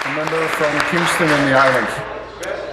The member from Kingston and the Islands.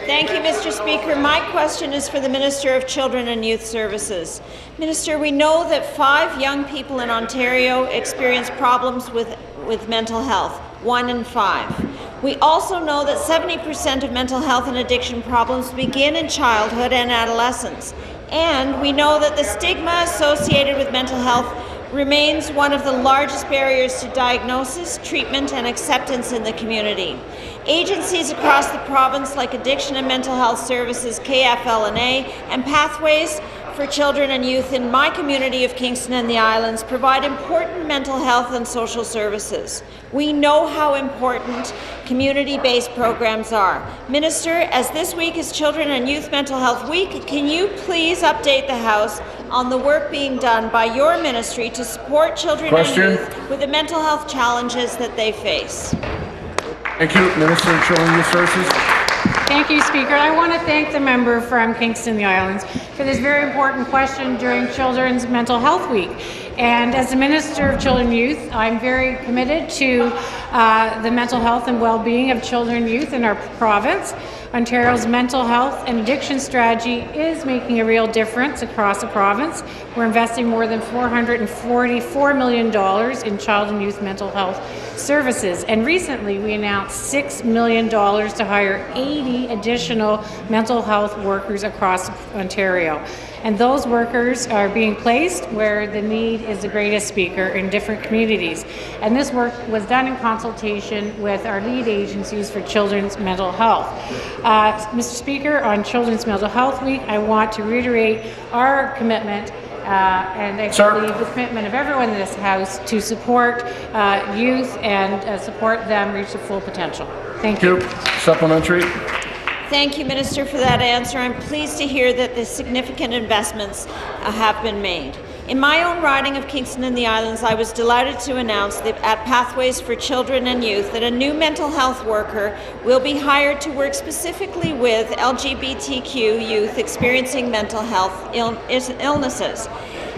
Thank you, Mr. Speaker. My question is for the Minister of Children and Youth Services. Minister, we know that 5 young people in Ontario experience problems with mental health, 1 in 5. We also know that 70% of mental health and addiction problems begin in childhood and adolescence. And we know that the stigma associated with mental health remains one of the largest barriers to diagnosis, treatment, and acceptance in the community. Agencies across the province like Addiction and Mental Health Services, KFL&A, and Pathways for Children and Youth in my community of Kingston and the Islands provide important mental health and social services. We know how important community-based programs are. Minister, as this week is Children and Youth Mental Health Week, can you please update the House on the work being done by your ministry to support children and youth with the mental health challenges that they face? Thank you. Minister of Children and Youth Services. Thank you, Speaker. I want to thank the member from Kingston and the Islands for this very important question during Children's Mental Health Week. And as the Minister of Children and Youth, I'm very committed to the mental health and well-being of children and youth in our province. Ontario's mental health and addiction strategy is making a real difference across the province. We're investing more than $444 million in child and youth mental health services. And recently we announced $6 million to hire 80 additional mental health workers across Ontario. And those workers are being placed where the need is the greatest, Speaker, in different communities. And this work was done in consultation with our lead agencies for children's mental health. Mr. Speaker, on Children's Mental Health Week, I want to reiterate our commitment and I believe the commitment of everyone in this House to support youth and support them reach their full potential. Thank you. Supplementary. Thank you, Minister, for that answer. I'm pleased to hear that the significant investments have been made. In my own riding of Kingston and the Islands, I was delighted to announce that at Pathways for Children and Youth that a new mental health worker will be hired to work specifically with LGBTQ youth experiencing mental health illnesses.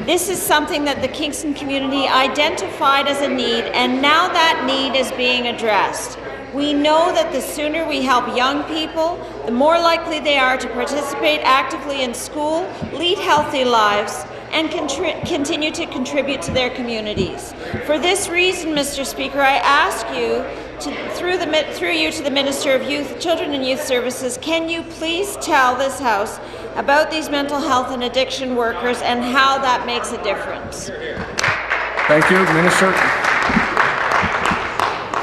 This is something that the Kingston community identified as a need, and now that need is being addressed. We know that the sooner we help young people, the more likely they are to participate actively in school, lead healthy lives, and continue to contribute to their communities. For this reason, Mr. Speaker, I ask you, through you to the Minister of Youth, Children and Youth Services, can you please tell this House about these mental health and addiction workers and how that makes a difference? Thank you, Minister.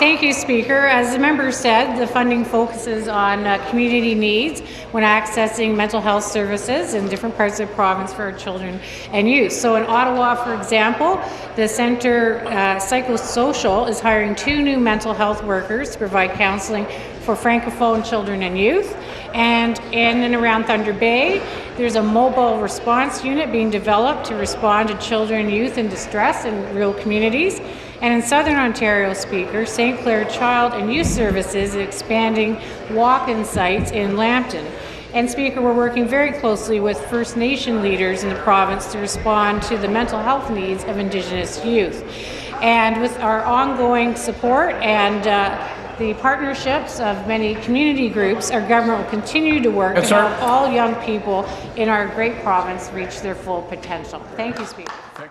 Thank you, Speaker. As the member said, the funding focuses on community needs when accessing mental health services in different parts of the province for our children and youth. So in Ottawa, for example, the Centre Psychosocial is hiring 2 new mental health workers to provide counselling for Francophone children and youth. And in and around Thunder Bay, there's a mobile response unit being developed to respond to children and youth in distress in rural communities. And in Southern Ontario, Speaker, St. Clair Child and Youth Services is expanding walk-in sites in Lambton. And Speaker, we're working very closely with First Nation leaders in the province to respond to the mental health needs of Indigenous youth. And with our ongoing support and the partnerships of many community groups, our government will continue to work to help all young people in our great province reach their full potential. Thank you, Speaker.